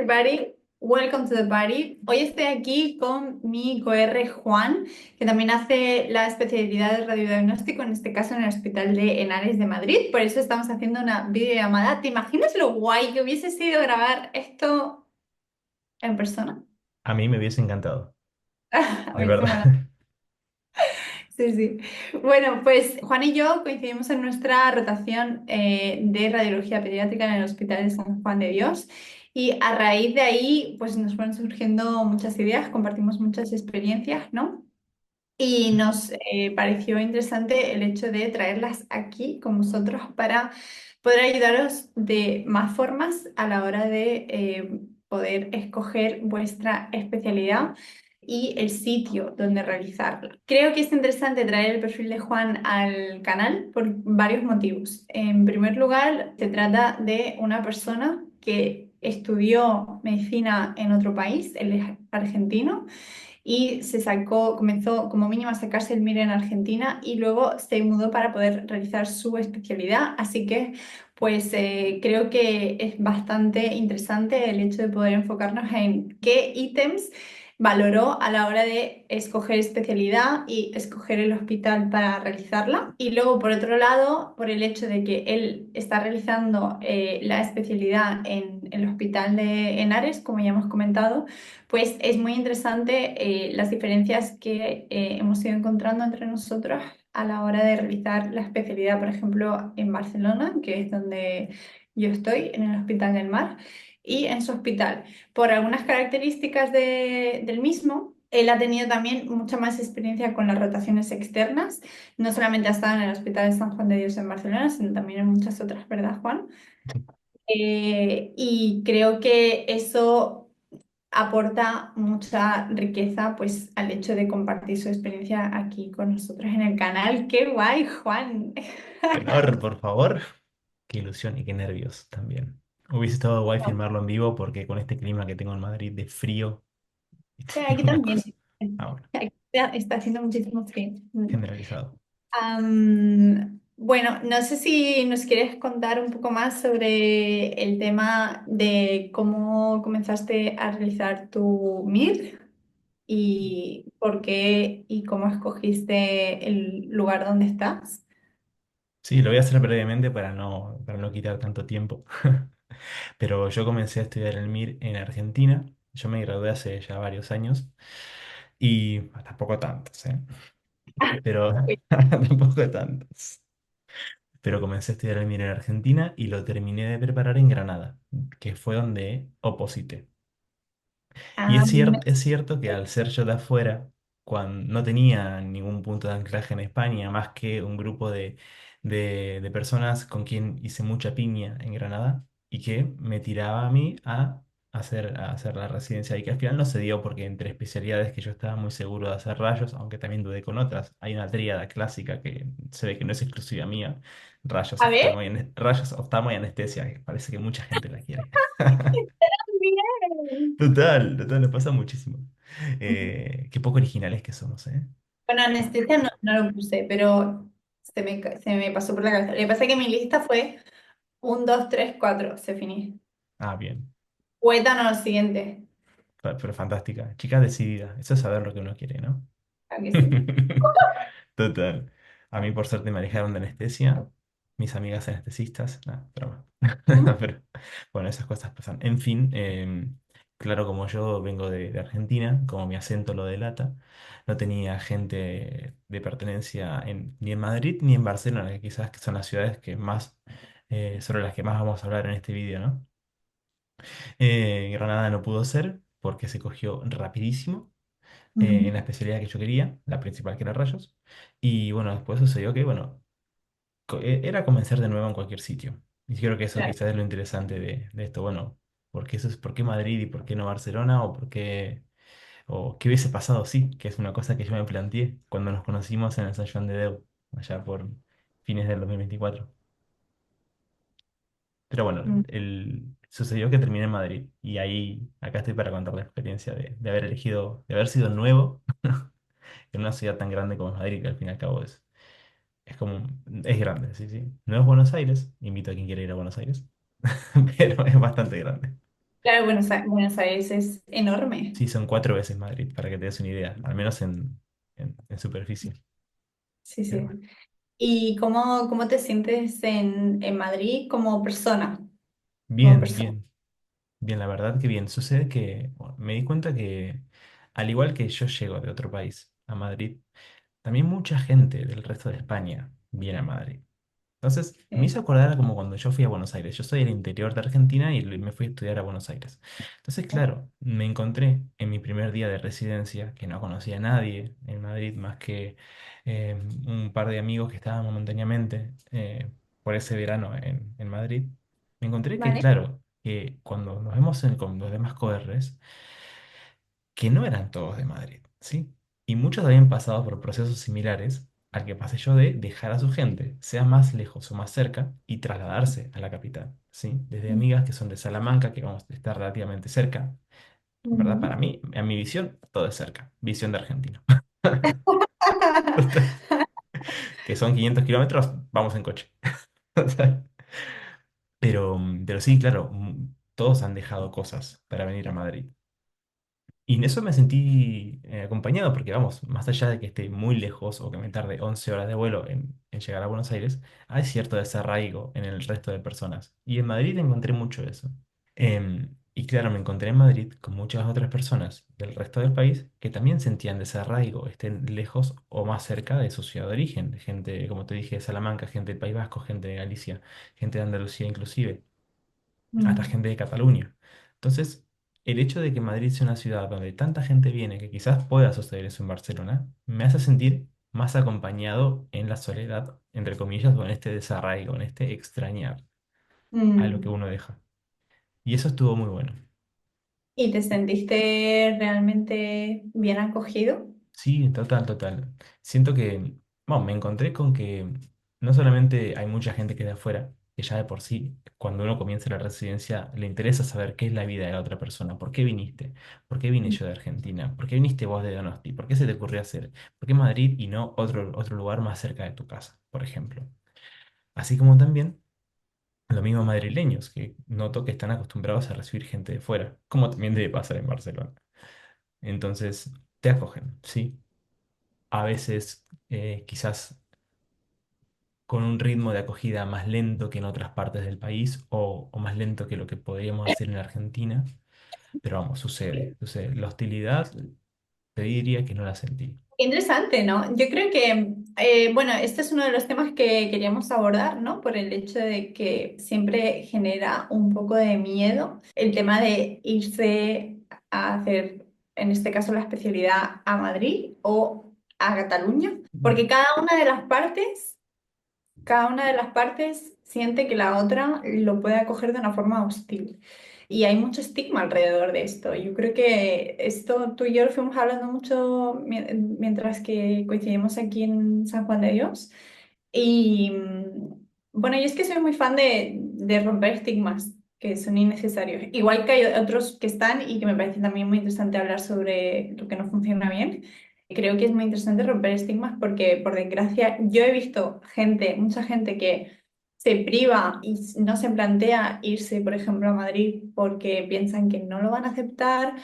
everybody, welcome to the party. Hoy estoy aquí con mi coR Juan, que también hace la especialidad de radiodiagnóstico, en este caso en el Hospital de Henares de Madrid. Por eso estamos haciendo una videollamada. ¿Te imaginas lo guay que hubiese sido grabar esto en persona? A mí me hubiese encantado, A de mí se verdad. me Sí, sí. Bueno, pues Juan y yo coincidimos en nuestra rotación de radiología pediátrica en el Hospital de San Juan de Dios y a raíz de ahí pues nos fueron surgiendo muchas ideas, compartimos muchas experiencias, ¿no? Y nos pareció interesante el hecho de traerlas aquí con vosotros para poder ayudaros de más formas a la hora de poder escoger vuestra especialidad y el sitio donde realizarla. Creo que es interesante traer el perfil de Juan al canal por varios motivos. En primer lugar, se trata de una persona que estudió medicina en otro país, él es argentino y comenzó como mínimo a sacarse el MIR en Argentina y luego se mudó para poder realizar su especialidad. Así que, pues creo que es bastante interesante el hecho de poder enfocarnos en qué ítems valoró a la hora de escoger especialidad y escoger el hospital para realizarla. Y luego, por otro lado, por el hecho de que él está realizando la especialidad en el Hospital de Henares, como ya hemos comentado, pues es muy interesante las diferencias que hemos ido encontrando entre nosotros a la hora de realizar la especialidad, por ejemplo, en Barcelona, que es donde yo estoy, en el Hospital del Mar, y en su hospital. Por algunas características del mismo, él ha tenido también mucha más experiencia con las rotaciones externas. No solamente ha estado en el Hospital de San Juan de Dios en Barcelona, sino también en muchas otras, ¿verdad, Juan? Y creo que eso aporta mucha riqueza pues al hecho de compartir su experiencia aquí con nosotros en el canal. ¡Qué guay, Juan! Qué honor, por favor. Qué ilusión y qué nervios también. Hubiese estado guay filmarlo en vivo porque con este clima que tengo en Madrid de frío, Aquí una también. cosa. Ah, bueno, Aquí está haciendo muchísimo frío. generalizado. Bueno, no sé si nos quieres contar un poco más sobre el tema de cómo comenzaste a realizar tu MIR y por qué y cómo escogiste el lugar donde estás. Sí, lo voy a hacer brevemente para no quitar tanto tiempo. Pero yo comencé a estudiar el MIR en Argentina. Yo me gradué hace ya varios años y tampoco tantos, ¿eh? Pero tampoco tantos. Pero comencé a estudiar el MIR en Argentina y lo terminé de preparar en Granada, que fue donde oposité. Y Ah, es cierto que al ser yo de afuera, cuando no tenía ningún punto de anclaje en España, más que un grupo de personas con quien hice mucha piña en Granada y que me tiraba a mí a hacer la residencia y que al final no se dio porque entre especialidades que yo estaba muy seguro de hacer rayos, aunque también dudé con otras, hay una tríada clásica que se ve que no es exclusiva mía, a ver, rayos, oftalmo y anestesia, que parece que mucha gente la quiere. bien. Total, nos pasa muchísimo. Qué poco originales que somos, ¿eh? Bueno, anestesia no lo puse, pero se me pasó por la cabeza. Lo que pasa es que mi lista fue un 2 3 4 se finí. Ah, bien. Poétano lo siguiente. Pero fantástica. Chica decidida. Eso es saber lo que uno quiere, ¿no? Claro que sí. Total. A mí, por suerte, me alejaron de anestesia. Mis amigas anestesistas. Nah, broma. ¿Mm? Pero bueno, esas cosas pasan. En fin, claro, como yo vengo de Argentina, como mi acento lo delata, no tenía gente de pertenencia ni en Madrid ni en Barcelona, que quizás que son las ciudades que más, sobre las que más vamos a hablar en este vídeo, ¿no? Granada no pudo ser porque se cogió rapidísimo en la Ujú. especialidad que yo quería, la principal que era rayos. Y bueno, después sucedió que, bueno, era comenzar de nuevo en cualquier sitio. Y creo que eso Claro. quizás es lo interesante de esto. Bueno, ¿por qué Madrid y por qué no Barcelona? O qué hubiese pasado? Sí, que es una cosa que yo me planteé cuando nos conocimos en el San Juan de Deu, allá por fines del 2024. Pero bueno, Mm. sucedió que terminé en Madrid y ahí, acá estoy para contar la experiencia de haber elegido, de haber sido nuevo en una ciudad tan grande como es Madrid, que al fin y al cabo es como, es grande, sí, sí. No es Buenos Aires, invito a quien quiera ir a Buenos Aires, pero es bastante grande. Claro, Buenos Aires es enorme. Sí, son 4 veces Madrid, para que te des una idea, al menos en superficie. Sí, Pero sí. bueno. ¿Y cómo te sientes en Madrid como persona? Como Bien, persona. bien, bien, la verdad que bien. Sucede que bueno, me di cuenta que, al igual que yo llego de otro país a Madrid, también mucha gente del resto de España viene a Madrid. Entonces, me Sí. hizo acordar a como cuando yo fui a Buenos Aires. Yo soy del interior de Argentina y me fui a estudiar a Buenos Aires. Entonces, claro, me encontré en mi primer día de residencia que no conocía a nadie en Madrid más que un par de amigos que estaban momentáneamente por ese verano en Madrid. Me encontré que, ¿Vale? claro, que cuando nos vemos con los demás coderres, que no eran todos de Madrid, ¿sí? Y muchos habían pasado por procesos similares al que pasé yo de dejar a su gente, sea más lejos o más cerca, y trasladarse a la capital, ¿sí? Desde amigas que son de Salamanca, que vamos a estar relativamente cerca, ¿verdad? Ujú. Para mí, a mi visión, todo es cerca, visión de argentino. Que son 500 kilómetros, vamos en coche. Pero sí, claro, todos han dejado cosas para venir a Madrid. Y en eso me sentí acompañado, porque vamos, más allá de que esté muy lejos o que me tarde 11 horas de vuelo en llegar a Buenos Aires, hay cierto desarraigo en el resto de personas. Y en Madrid encontré mucho eso. Y claro, me encontré en Madrid con muchas otras personas del resto del país que también sentían desarraigo, estén lejos o más cerca de su ciudad de origen. Gente, como te dije, de Salamanca, gente del País Vasco, gente de Galicia, gente de Andalucía inclusive, hasta Mm, gente de Cataluña. Entonces, el hecho de que Madrid sea una ciudad donde tanta gente viene, que quizás pueda suceder eso en Barcelona, me hace sentir más acompañado en la soledad, entre comillas, o en este desarraigo, en este extrañar a lo que mm. uno deja. Y eso estuvo muy bueno. ¿Y te sentiste realmente bien acogido? Sí, total, total. Siento que, bueno, me encontré con que no solamente hay mucha gente que es de afuera, que ya de por sí, cuando uno comienza la residencia, le interesa saber qué es la vida de la otra persona. ¿Por qué viniste? ¿Por qué vine yo de Argentina? ¿Por qué viniste vos de Donosti? ¿Por qué se te ocurrió hacer? ¿Por qué Madrid y no otro lugar más cerca de tu casa, por ejemplo? Así como también los mismos madrileños, que noto que están acostumbrados a recibir gente de fuera, como también debe pasar en Barcelona. Entonces, te acogen, ¿sí? A veces quizás con un ritmo de acogida más lento que en otras partes del país o más lento que lo que podríamos hacer en Argentina, pero vamos, sucede. La hostilidad te diría que no la sentí. Qué interesante, ¿no? Yo creo que, bueno, este es uno de los temas que queríamos abordar, ¿no? Por el hecho de que siempre genera un poco de miedo el tema de irse a hacer, en este caso, la especialidad a Madrid o a Cataluña, porque cada una de las partes siente que la otra lo puede acoger de una forma hostil. Y hay mucho estigma alrededor de esto. Yo creo que esto tú y yo lo fuimos hablando mucho mientras que coincidimos aquí en San Juan de Dios. Y bueno, yo es que soy muy fan de romper estigmas que son innecesarios. Igual que hay otros que están y que me parece también muy interesante hablar sobre lo que no funciona bien. Creo que es muy interesante romper estigmas porque, por desgracia, yo he visto gente, mucha gente que se priva y no se plantea irse, por ejemplo, a Madrid porque piensan que no lo van a aceptar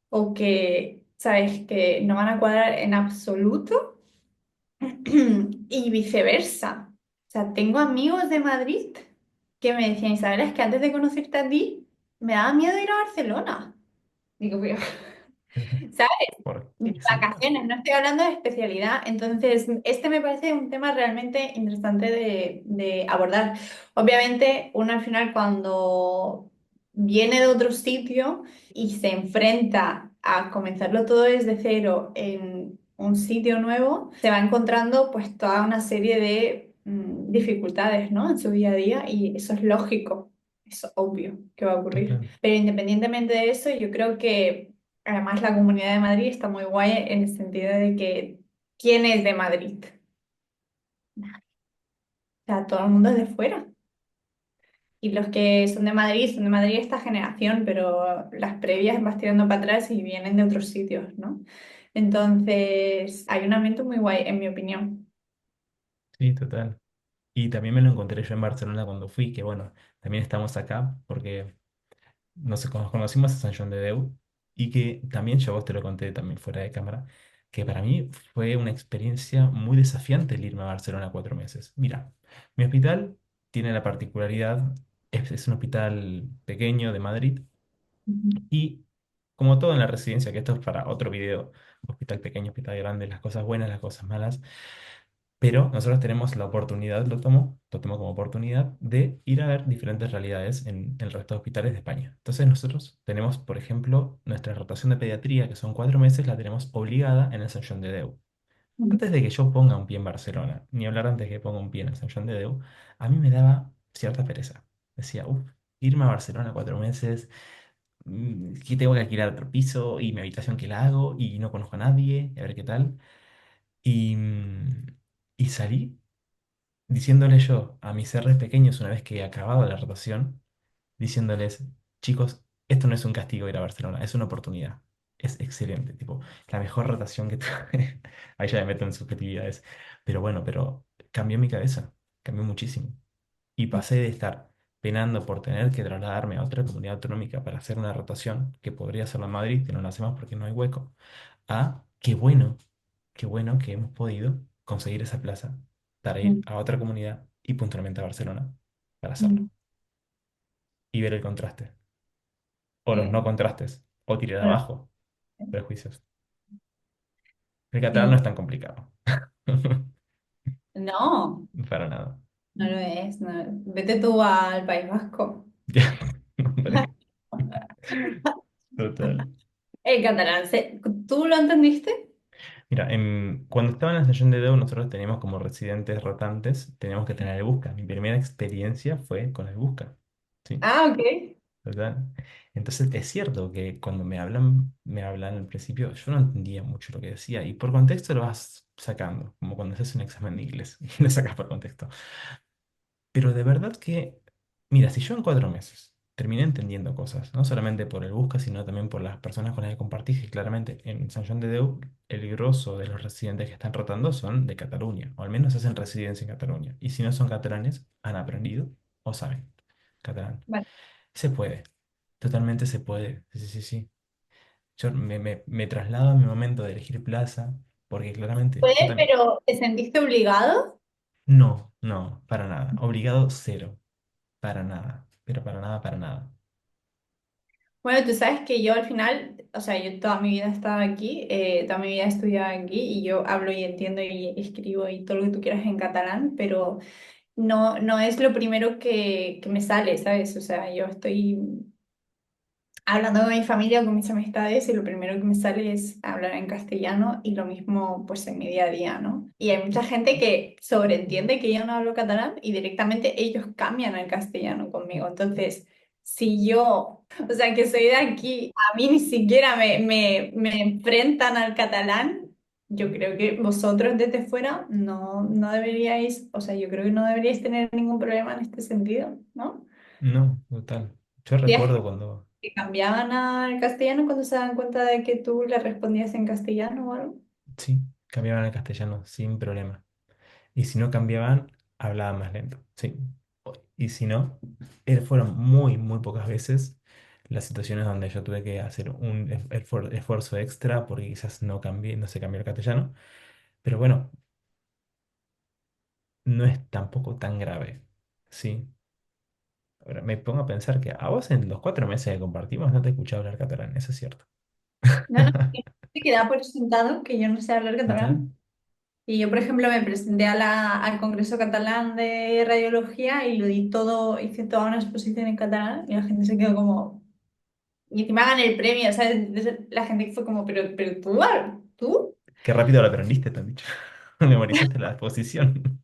o que, sabes, que no van a cuadrar en absoluto y viceversa. O sea, tengo amigos de Madrid que me decían, Isabel, es que antes de conocerte a ti, me daba miedo ir a Barcelona. Digo, pero, ¿sabes? ¿Por Mis qué será? vacaciones, no estoy hablando de especialidad. Entonces, este me parece un tema realmente interesante de abordar. Obviamente, uno al final cuando viene de otro sitio y se enfrenta a comenzarlo todo desde cero en un sitio nuevo, se va encontrando pues toda una serie de dificultades, ¿no? En su día a día y eso es lógico, es obvio que va a ocurrir. Total. Pero independientemente de eso, yo creo que además, la Comunidad de Madrid está muy guay en el sentido de que ¿quién es de Madrid? O sea, todo el mundo es de fuera. Y los que son de Madrid esta generación, pero las previas vas tirando para atrás y vienen de otros sitios, ¿no? Entonces, hay un ambiente muy guay, en mi opinión. Sí, total. Y también me lo encontré yo en Barcelona cuando fui, que bueno, también estamos acá, porque nos conocimos en San Joan de Déu y que también yo a vos te lo conté también fuera de cámara, que para mí fue una experiencia muy desafiante el irme a Barcelona 4 meses. Mira, mi hospital tiene la particularidad, es un hospital pequeño de Madrid Ujú, y como todo en la residencia, que esto es para otro video, hospital pequeño, hospital grande, las cosas buenas, las cosas malas, pero nosotros tenemos la oportunidad, lo tomo como oportunidad de ir a ver diferentes realidades en el resto de hospitales de España. Entonces nosotros tenemos, por ejemplo, nuestra rotación de pediatría, que son 4 meses, la tenemos obligada en el San Joan de Déu. ujú, Antes de que yo ponga un pie en Barcelona, ni hablar antes de que ponga un pie en el San Joan de Déu, a mí me daba cierta pereza. Decía, uff, irme a Barcelona 4 meses, que tengo que alquilar otro piso y mi habitación que la hago y no conozco a nadie, y a ver qué tal. Y, y salí diciéndole yo a mis R's pequeños una vez que he acabado la rotación, diciéndoles, chicos, esto no es un castigo ir a Barcelona, es una oportunidad. Es excelente, tipo, la mejor rotación que tuve. Ahí ya me meto en subjetividades. Pero bueno, pero cambió mi cabeza, cambió muchísimo. Y pasé de estar penando por tener que trasladarme a otra comunidad autonómica para hacer una rotación, que podría hacerla en Madrid, que no la hacemos porque no hay hueco, a qué bueno que hemos podido conseguir esa plaza para ir ujú, a otra comunidad y puntualmente a Barcelona para hacerlo ujú. y ver el contraste, o los no Sí, contrastes, o tirar bueno, abajo prejuicios. El catalán no sí. es tan complicado, No, para nada. no lo es. Vete tú al País Vasco. Ya, hombre, total. El catalán, ¿tú lo entendiste? Mira, cuando estaba en la estación de Deu, nosotros teníamos como residentes rotantes, teníamos que tener el Busca. Mi primera experiencia fue con el Busca. Sí. Ah, ok. ¿Verdad? Entonces es cierto que cuando me hablan al principio, yo no entendía mucho lo que decía y por contexto lo vas sacando, como cuando haces un examen de inglés y lo sacas por contexto. Pero de verdad que, mira, si yo en 4 meses terminé entendiendo cosas, no solamente por el Busca, sino también por las personas con las que compartís, y claramente en San Joan de Déu el grosso de los residentes que están rotando son de Cataluña, o al menos hacen residencia en Cataluña. Y si no son catalanes, han aprendido o saben catalán. Vale. Se puede, totalmente se puede. Sí, sí, sí, sí. Yo me traslado a mi momento de elegir plaza, porque claramente yo Puede, también. pero ¿te sentiste obligado? No, no, para nada. Obligado cero. Para nada. Pero para nada, para nada. Bueno, tú sabes que yo al final, o sea, yo toda mi vida he estado aquí, toda mi vida he estudiado aquí y yo hablo y entiendo y escribo y todo lo que tú quieras en catalán, pero no es lo primero que me sale, ¿sabes? O sea, yo estoy hablando con mi familia o con mis amistades y lo primero que me sale es hablar en castellano y lo mismo pues en mi día a día, ¿no? Y hay mucha gente que sobreentiende que yo no hablo catalán y directamente ellos cambian al castellano conmigo. Entonces, si yo, o sea, que soy de aquí, a mí ni siquiera me enfrentan al catalán, yo creo que vosotros desde fuera no deberíais, o sea, yo creo que no deberíais tener ningún problema en este sentido, ¿no? No, total. Yo recuerdo cuando, Que cambiaban al castellano cuando se dan cuenta de que tú le respondías en castellano o algo. sí, cambiaban al castellano sin problema. Y si no cambiaban, hablaban más lento. Sí. Y si no, fueron muy, muy pocas veces las situaciones donde yo tuve que hacer un esfuerzo extra porque quizás no se cambió el castellano. Pero bueno, no es tampoco tan grave. Sí. Ahora me pongo a pensar que a vos en los 4 meses que compartimos no te escuché hablar catalán, eso es cierto. No, no, se queda por sentado que yo no sé hablar Total. catalán. Y yo, por ejemplo, me presenté al Congreso Catalán de Radiología y lo di todo, hice toda una exposición en catalán y la gente se quedó como... Y encima gané el premio, ¿sabes? Entonces, la gente fue como, pero tú, ¿tú? Qué rápido lo aprendiste, te han dicho. Memorizaste la exposición.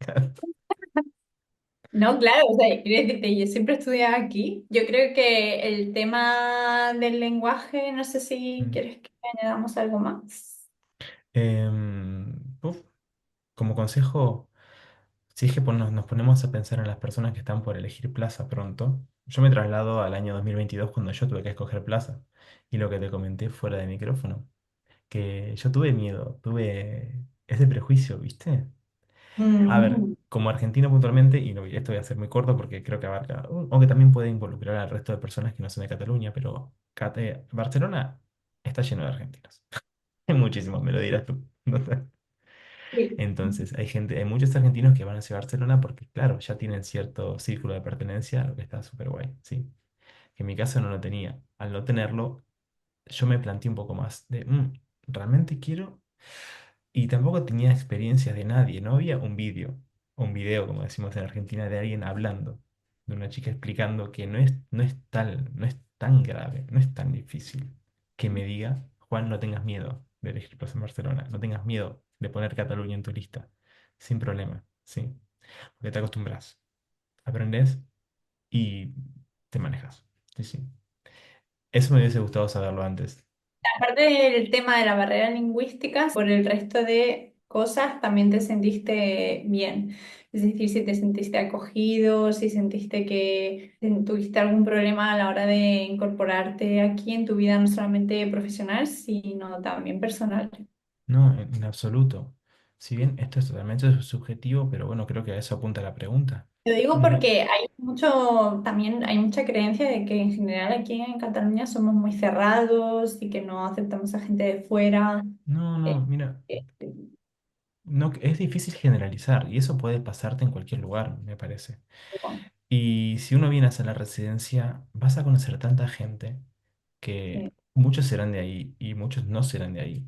No, claro, o sea, quiero decirte, yo siempre estudié aquí. Yo creo que el tema del lenguaje, no sé si Mm. quieres que añadamos algo más. Uf, como consejo, si es que nos ponemos a pensar en las personas que están por elegir plaza pronto, yo me traslado al año 2022 cuando yo tuve que escoger plaza. Y lo que te comenté fuera de micrófono, que yo tuve miedo, tuve ese prejuicio, ¿viste? A ver, Mm, como argentino puntualmente, y esto voy a ser muy corto porque creo que abarca, aunque también puede involucrar al resto de personas que no son de Cataluña, pero Barcelona está lleno de argentinos. Hay muchísimos, me lo dirás tú. No sé. sí. Entonces, hay muchos argentinos que van hacia Barcelona porque, claro, ya tienen cierto círculo de pertenencia, lo que está súper guay, sí. Que en mi caso no lo tenía. Al no tenerlo, yo me planteé un poco más de, ¿realmente quiero? Y tampoco tenía experiencia de nadie, no había un video, como decimos en Argentina, de alguien hablando, de una chica explicando que no es tan grave, no es tan difícil que me diga, Juan, no tengas miedo de elegir Plaza en Barcelona, no tengas miedo de poner Cataluña en tu lista, sin problema, ¿sí? Porque te acostumbras, aprendes y te manejas, sí, sí. Eso me hubiese gustado saberlo antes. Aparte del tema de la barrera lingüística, por el resto de cosas también te sentiste bien. Es decir, si te sentiste acogido, si sentiste que tuviste algún problema a la hora de incorporarte aquí en tu vida, no solamente profesional, sino también personal. No, en absoluto. Si bien esto es totalmente subjetivo, pero bueno, creo que a eso apunta la pregunta. Lo digo No, porque hay mucho, también hay mucha creencia de que en general aquí en Cataluña somos muy cerrados y que no aceptamos a gente de fuera. no, Eh, mira, eh, no, es difícil generalizar y eso puede pasarte en cualquier lugar, me parece. Y si uno viene a hacer la residencia, vas a conocer tanta gente que eh, muchos serán de ahí y muchos no serán de ahí.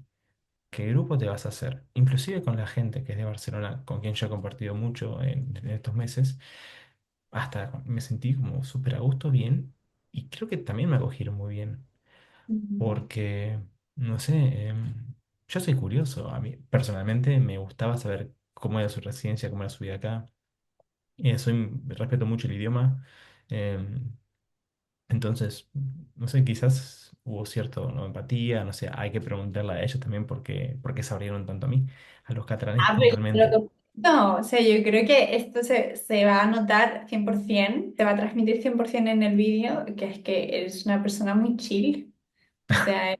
¿Qué grupo te vas a hacer? Inclusive con la gente que es de Barcelona, con quien yo he compartido mucho en estos meses, hasta me sentí como súper a gusto, bien, y creo que también me acogieron muy bien, mm, porque, no sé, yo soy curioso, a mí personalmente me gustaba saber cómo era su residencia, cómo era su vida acá, respeto mucho el idioma, em, entonces, no sé, quizás hubo cierto, ¿no? Empatía, no sé, hay que preguntarle a ellos también por qué se abrieron tanto a mí, a los catalanes Ah, pero puntualmente. no, o sea, yo creo que esto se va a notar 100%, te va a transmitir 100% en el vídeo, que es que eres una persona muy chill. O sea,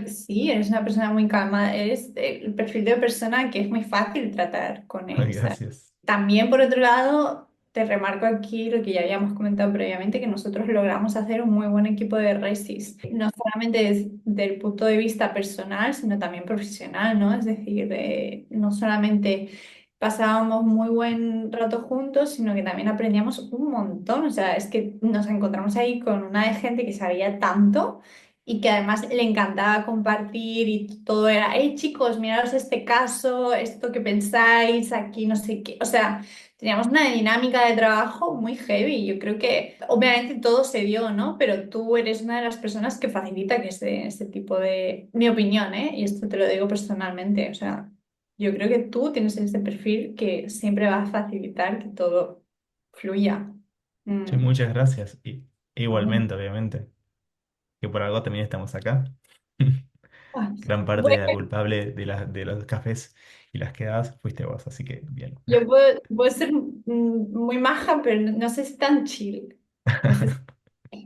sí, eres una persona muy calma, eres el perfil de persona que es muy fácil tratar con él. Ay, gracias. También, por otro lado, te remarco aquí lo que ya habíamos comentado previamente, que nosotros logramos hacer un muy buen equipo de resis, no solamente desde el punto de vista personal, sino también profesional, ¿no? Es decir, no solamente pasábamos muy buen rato juntos, sino que también aprendíamos un montón. O sea, es que nos encontramos ahí con una de gente que sabía tanto y que además le encantaba compartir y todo era, hey chicos, miraros este caso, esto que pensáis, aquí no sé qué. O sea, teníamos una dinámica de trabajo muy heavy. Yo creo que obviamente todo se dio, ¿no? Pero tú eres una de las personas que facilita que ese tipo de... Mi opinión, ¿eh? Y esto te lo digo personalmente. O sea, yo creo que tú tienes ese perfil que siempre va a facilitar que todo fluya. Sí, Mm. muchas gracias. Y Mm. igualmente, obviamente, que por algo también estamos acá. Ah, Gran parte de bueno, la culpable de los cafés y las quedadas fuiste vos, así que bien. puedo ser muy maja, pero no sé si tan chill. No sé si...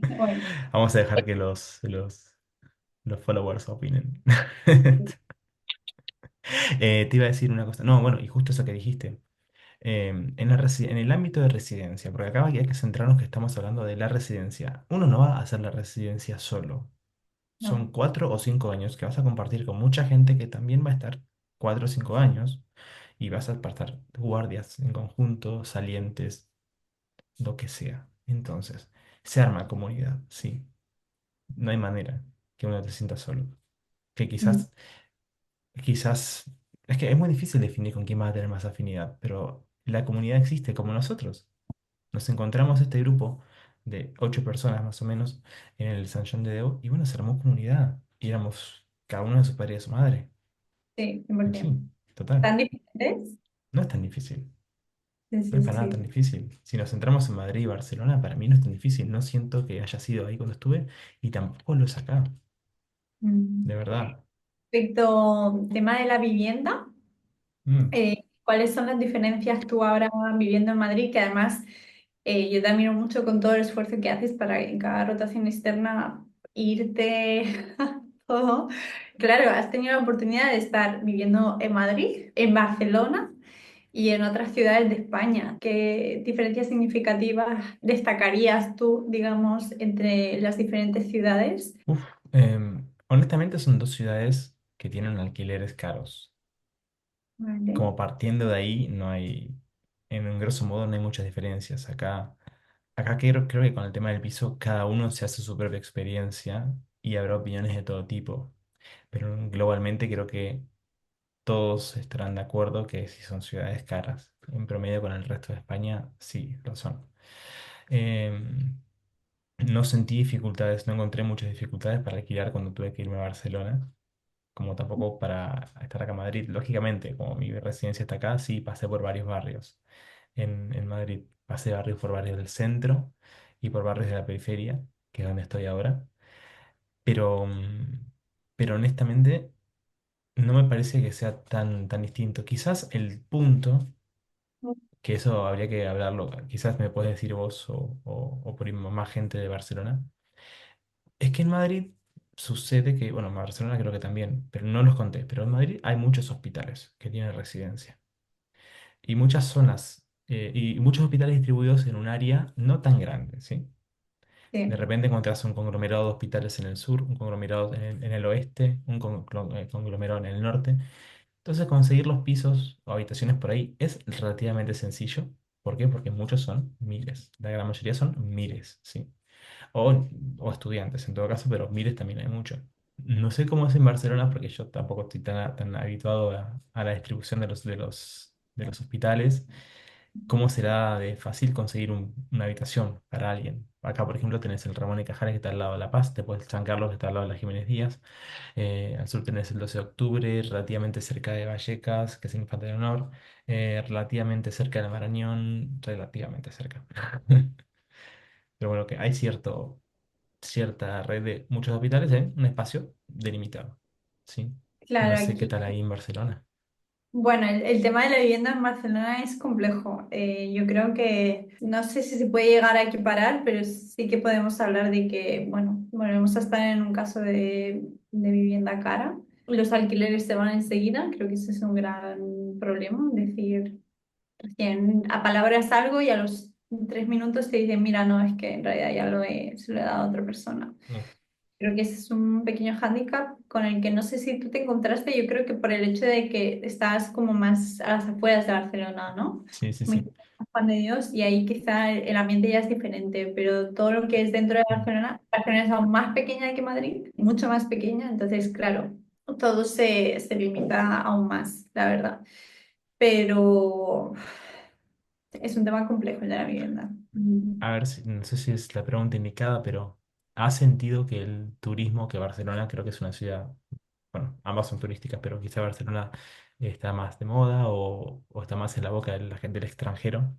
Bueno, Vamos a dejar que los followers opinen. Te iba a decir una cosa. No, bueno, y justo eso que dijiste. En el ámbito de residencia, porque acá hay que centrarnos que estamos hablando de la residencia. Uno no va a hacer la residencia solo. Son no, 4 o 5 años que vas a compartir con mucha gente que también va a estar 4 o 5 años y vas a pasar guardias en conjunto, salientes, lo que sea. Entonces, se arma comunidad, sí. No hay manera que uno te sienta solo. Que mm, quizás, es que es muy difícil definir con quién vas a tener más afinidad, pero la comunidad existe como nosotros. Nos encontramos este grupo de 8 personas más o menos en el San John de Deu y bueno, se armó comunidad y éramos cada uno de su padre y de su madre. sí, Aquí, 100%. total. ¿Tan diferentes? No es tan difícil. Sí, No es sí, para nada tan sí. difícil. Si nos centramos en Madrid y Barcelona, para mí no es tan difícil. No siento que haya sido ahí cuando estuve y tampoco lo es acá, Mm. de verdad. Respecto al tema de la vivienda, Mm. ¿cuáles son las diferencias tú ahora viviendo en Madrid? Que además yo te admiro mucho con todo el esfuerzo que haces para en cada rotación externa irte todo. Claro, has tenido la oportunidad de estar viviendo en Madrid, en Barcelona y en otras ciudades de España. ¿Qué diferencias significativas destacarías tú, digamos, entre las diferentes ciudades? Uf, honestamente son dos ciudades que tienen alquileres caros. Vale. Como partiendo de ahí, no hay, en un grosso modo, no hay muchas diferencias. Acá creo que con el tema del piso, cada uno se hace su propia experiencia y habrá opiniones de todo tipo. Pero globalmente creo que todos estarán de acuerdo que si son ciudades caras, en promedio con el resto de España, sí, lo son. Em, no sentí dificultades, no encontré muchas dificultades para alquilar cuando tuve que irme a Barcelona, como tampoco para estar acá en Madrid. Lógicamente, como mi residencia está acá, sí pasé por varios barrios en Madrid. Pasé barrios por barrios del centro y por barrios de la periferia, que es donde estoy ahora. Pero, pero honestamente, no me parece que sea tan distinto. Quizás el punto, que eso habría que hablarlo, quizás me puedes decir vos o por ahí más gente de Barcelona, es que en Madrid sucede que, bueno, en Barcelona creo que también, pero no los conté, pero en Madrid hay muchos hospitales que tienen residencia y muchas zonas y muchos hospitales distribuidos en un área no tan grande, ¿sí? De Sí, repente encontrás un conglomerado de hospitales en el sur, un conglomerado en el oeste, un conglomerado en el norte. Entonces conseguir los pisos o habitaciones por ahí es relativamente sencillo. ¿Por qué? Porque muchos son miles. La gran mayoría son miles, ¿sí? O estudiantes en todo caso, pero miles también hay mucho. No sé cómo es en Barcelona porque yo tampoco estoy tan habituado a la distribución de los hospitales. ¿Cómo será de fácil conseguir una habitación para alguien? Acá, por ejemplo, tenés el Ramón y Cajares que está al lado de La Paz, te puedes San Carlos que está al lado de la Jiménez Díaz. Al sur tenés el 12 de octubre, relativamente cerca de Vallecas, que es Infante de Honor, relativamente cerca de Marañón, relativamente cerca. Pero bueno, que hay cierta red de muchos hospitales en un espacio delimitado. ¿Sí? No claro, sé qué aquí. tal ahí en Barcelona. Bueno, el tema de la vivienda en Barcelona es complejo. Yo creo que no sé si se puede llegar a equiparar, pero sí que podemos hablar de que, bueno, volvemos a estar en un caso de vivienda cara. Los alquileres se van enseguida, creo que ese es un gran problema. Es decir, recién apalabras algo y a los 3 minutos te dicen, mira, no, es que en realidad ya se lo he dado a otra persona. Mm. Creo que ese es un pequeño hándicap con el que no sé si tú te encontraste, yo creo que por el hecho de que estás como más a las afueras de Barcelona, ¿no? Sí, sí, Muy sí. cerca de Juan de Dios y ahí quizá el ambiente ya es diferente, pero todo lo que es dentro de Mm. Barcelona, Barcelona es aún más pequeña que Madrid, mucho más pequeña, entonces claro, todo se limita aún más, la verdad. Pero es un tema complejo el de la vivienda. A ver, no sé si es la pregunta indicada, pero ¿has sentido que el turismo, que Barcelona creo que es una ciudad, bueno, ambas son turísticas, pero quizá Barcelona está más de moda o está más en la boca de la gente del extranjero?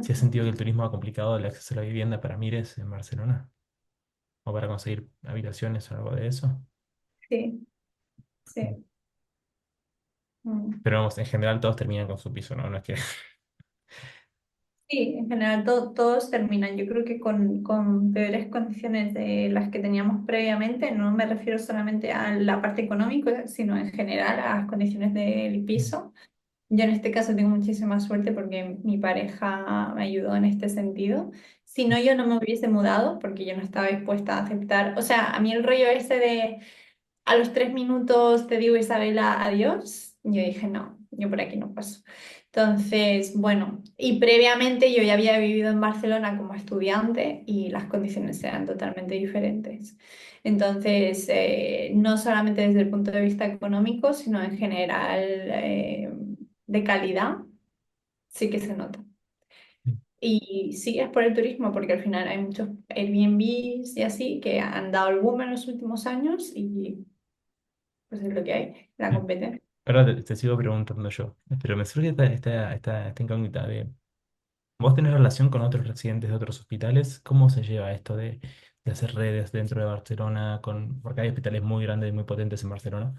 ¿Si has sentido que el turismo ha complicado el acceso a la vivienda para Mires en Barcelona? ¿O para conseguir habitaciones o algo de eso? Sí, Mm. sí. Mm. Pero vamos, en general todos terminan con su piso, ¿no? No es que... Sí, en general todos terminan. Yo creo que con peores condiciones de las que teníamos previamente, no me refiero solamente a la parte económica, sino en general a las condiciones del Mm. piso. Yo en este caso tengo muchísima suerte porque mi pareja me ayudó en este sentido. Si no, yo no me hubiese mudado porque yo no estaba dispuesta a aceptar. O sea, a mí el rollo ese de a los 3 minutos te digo Isabela, adiós. Yo dije, no, yo por aquí no paso. Entonces, bueno, y previamente yo ya había vivido en Barcelona como estudiante y las condiciones eran totalmente diferentes. Entonces, no solamente desde el punto de vista económico, sino en general de calidad, sí que se nota. Y sí, es por el turismo, porque al final hay muchos Airbnbs y así que han dado el boom en los últimos años y pues es lo que hay, la Mm. competencia. Ahora te sigo preguntando yo, pero me surge esta incógnita de, ¿vos tenés relación con otros residentes de otros hospitales? ¿Cómo se lleva esto de hacer redes dentro de Barcelona? Porque hay hospitales muy grandes y muy potentes en Barcelona.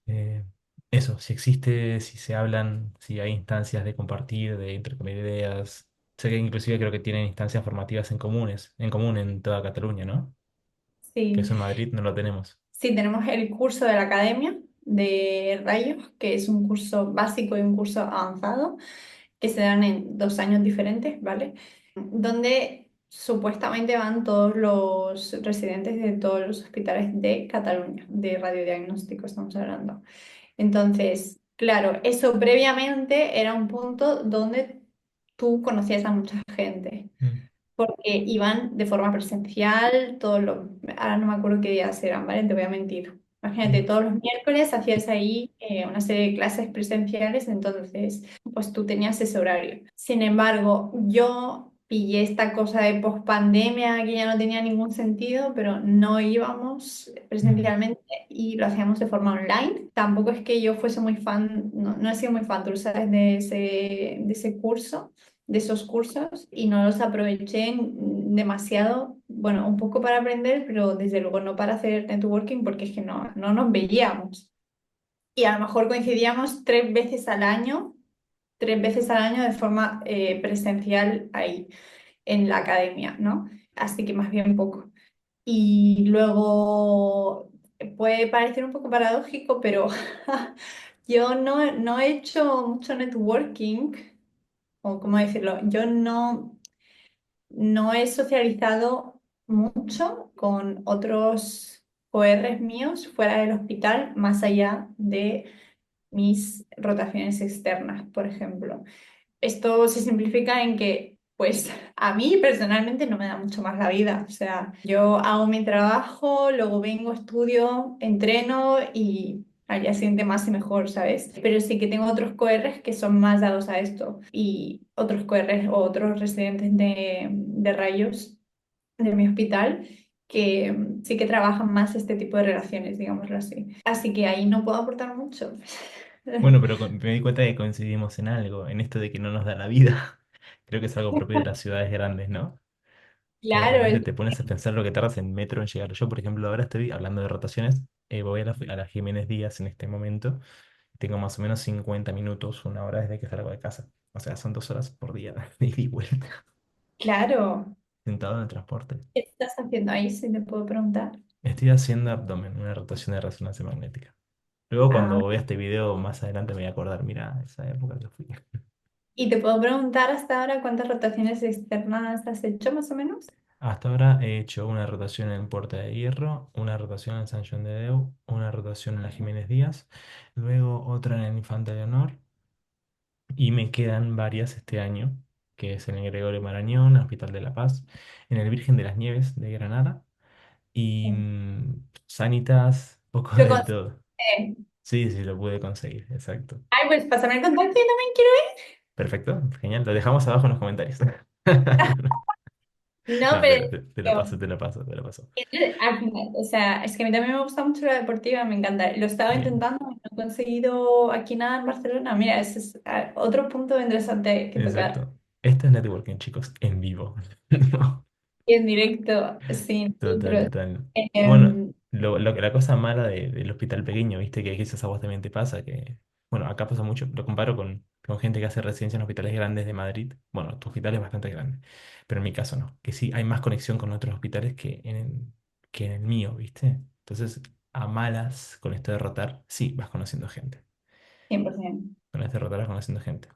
Eh, Eso, si existe, si se hablan, si hay instancias de compartir, de intercambiar ideas. Sé que inclusive creo que tienen instancias formativas en común en toda Cataluña, ¿no? Que Sí, eso en Madrid no lo tenemos. sí, tenemos el curso de la academia, de rayos, que es un curso básico y un curso avanzado, que se dan en 2 años diferentes, ¿vale? Donde supuestamente van todos los residentes de todos los hospitales de Cataluña, de radiodiagnóstico estamos hablando. Entonces, claro, eso previamente era un punto donde tú conocías a mucha gente Mm, porque iban de forma presencial, ahora no me acuerdo qué días eran, ¿vale? Te voy a mentir. Imagínate, mm, todos los miércoles hacías ahí una serie de clases presenciales, entonces pues tú tenías ese horario. Sin embargo, yo pillé esta cosa de pospandemia que ya no tenía ningún sentido, pero no íbamos mm, presencialmente y lo hacíamos de forma online. Tampoco es que yo fuese muy fan, no, no he sido muy fan, tú lo sabes, de ese curso, de esos cursos, y no los aproveché demasiado, bueno, un poco para aprender, pero desde luego no para hacer networking porque es que no, no nos veíamos. Y a lo mejor coincidíamos 3 veces al año, 3 veces al año de forma presencial ahí en la academia, ¿no? Así que más bien poco. Y luego puede parecer un poco paradójico, pero yo no he hecho mucho networking, o cómo decirlo, yo no he socializado mucho con otros ORs míos fuera del hospital, más allá de mis rotaciones externas, por ejemplo. Esto se simplifica en que, pues, a mí personalmente no me da mucho más la vida. O sea, yo hago mi trabajo, luego vengo, estudio, entreno y al día siguiente más y mejor, ¿sabes? Pero sí que tengo otros coRs que son más dados a esto y otros coRs o otros residentes de rayos de mi hospital que sí que trabajan más este tipo de relaciones, digámoslo así. Así que ahí no puedo aportar mucho. Bueno, pero me di cuenta de que coincidimos en algo, en esto de que no nos da la vida. Creo que es algo propio de las ciudades grandes, ¿no? Que de Claro, repente te pones a pensar lo que tardas en metro en llegar. Yo, por ejemplo, ahora estoy hablando de rotaciones, voy a la Jiménez Díaz en este momento. Tengo más o menos 50 minutos, 1 hora desde que salgo de casa. O sea, son 2 horas por día de ida y vuelta, claro. sentado en el transporte. ¿Qué estás haciendo ahí, si te puedo preguntar? Estoy haciendo abdomen, una rotación de resonancia magnética. Luego, Ah, cuando vea este video más adelante, me voy a acordar, mira, esa época que fui. y te puedo preguntar hasta ahora cuántas rotaciones externas has hecho, más o menos. Hasta ahora he hecho una rotación en Puerta de Hierro, una rotación en San Juan de Deu, una rotación en la Jiménez Díaz, luego otra en el Infante Leonor y me quedan varias este año, que es en el Gregorio Marañón, Hospital de la Paz, en el Virgen de las Nieves de Granada y Sí. Sanitas, poco Lo de conseguí. todo. Sí, sí, lo pude conseguir, exacto. Ay, pues pásame el contacto, yo también quiero Perfecto, genial, lo dejamos abajo en los comentarios. ir. No, No, pero te lo paso, te lo paso, te lo paso. al final, o sea, es que a mí también me gusta mucho la deportiva, me encanta. Lo estaba Bien. intentando y no he conseguido aquí nada en Barcelona. Mira, ese es otro punto interesante que tocar. Exacto. Esto es networking, chicos, en vivo. No, Y en directo, sin total, filtros. total. Bueno, Em, la cosa mala del hospital pequeño, viste, que quizás a vos también te pasa, que, bueno, acá pasa mucho, lo comparo con gente que hace residencia en hospitales grandes de Madrid. Bueno, tu hospital es bastante grande, pero en mi caso no, que sí hay más conexión con otros hospitales que en el mío, viste. Entonces, a malas, con esto de rotar, sí, vas conociendo gente. 100%, Con esto de rotar vas conociendo gente.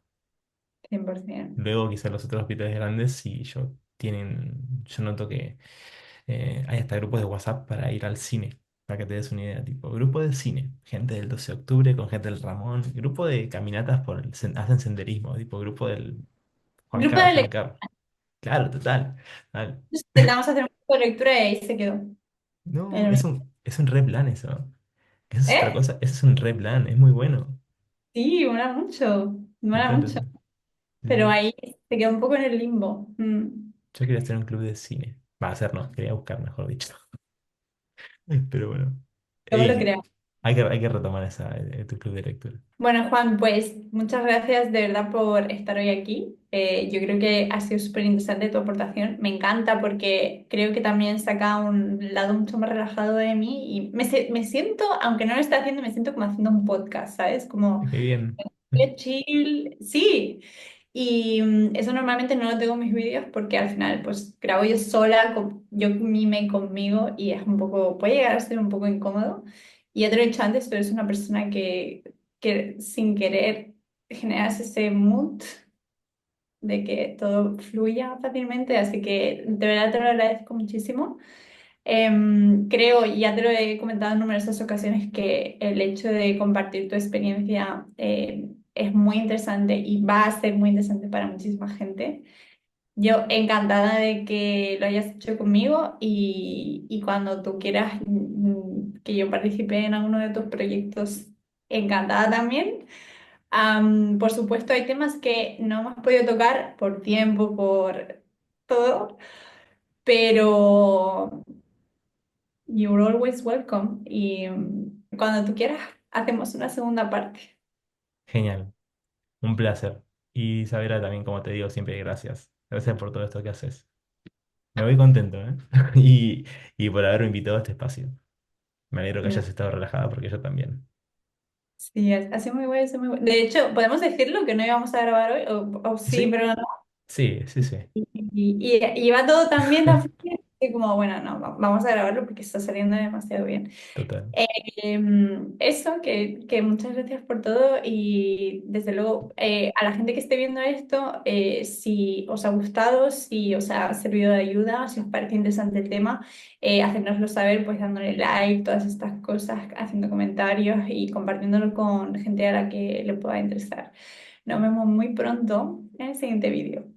100%. Luego, quizás los otros hospitales grandes, sí, yo noto que hay hasta grupos de WhatsApp para ir al cine, para que te des una idea, tipo, grupo de cine, gente del 12 de octubre con gente del Ramón, grupo de caminatas hacen senderismo, tipo, grupo del Grupo de Juan lectura. Carlos. Claro, total, total. Intentamos hacer un grupo de lectura y ahí se quedó. No, El- es un re plan eso. Eso es otra ¿Eh? cosa, eso es un re plan, es muy bueno. Sí, mola mucho. Mola Total, mucho. total. Sí, Pero sí. ahí se quedó un poco en el limbo. Yo quería hacer un club de cine. Va a hacer, no, quería buscar, mejor dicho. Pero bueno. Luego lo Ey, creo. hay que retomar tu club de lectura. Bueno, Juan, pues muchas gracias de verdad por estar hoy aquí. Yo creo que ha sido súper interesante tu aportación. Me encanta porque creo que también saca un lado mucho más relajado de mí y me siento, aunque no lo esté haciendo, me siento como haciendo un podcast, ¿sabes? Como Qué bien. qué chill. Sí. Y eso normalmente no lo tengo en mis vídeos porque al final pues grabo yo sola, yo mime conmigo y es un poco, puede llegar a ser un poco incómodo. Y ya te lo he dicho antes, tú eres una persona que sin querer generas ese mood de que todo fluya fácilmente, así que de verdad te lo agradezco muchísimo. Creo, y ya te lo he comentado en numerosas ocasiones, que el hecho de compartir tu experiencia es muy interesante y va a ser muy interesante para muchísima gente. Yo encantada de que lo hayas hecho conmigo y cuando tú quieras que yo participe en alguno de tus proyectos, encantada también. Por supuesto, hay temas que no hemos podido tocar por tiempo, por todo, pero you're always welcome. Y cuando tú quieras, hacemos una segunda parte. Genial, un placer. Y Isabela, también, como te digo, siempre gracias. Gracias por todo esto que haces. Me voy contento, ¿eh? Y por haberme invitado a este espacio. Me alegro que hayas estado relajada porque yo también. Sí, ha sido muy bueno, ha sido muy bueno. De hecho, podemos decirlo que no íbamos a grabar hoy, o sí, Sí, pero no. sí, sí, sí, Y va todo tan bien, tan fluido, que como, bueno, no, vamos a grabarlo porque está saliendo demasiado bien. total. Eso, que muchas gracias por todo y desde luego a la gente que esté viendo esto, si os ha gustado, si os ha servido de ayuda, si os parece interesante el tema, hacérnoslo saber pues dándole like, todas estas cosas, haciendo comentarios y compartiéndolo con gente a la que le pueda interesar. Nos vemos muy pronto en el siguiente vídeo.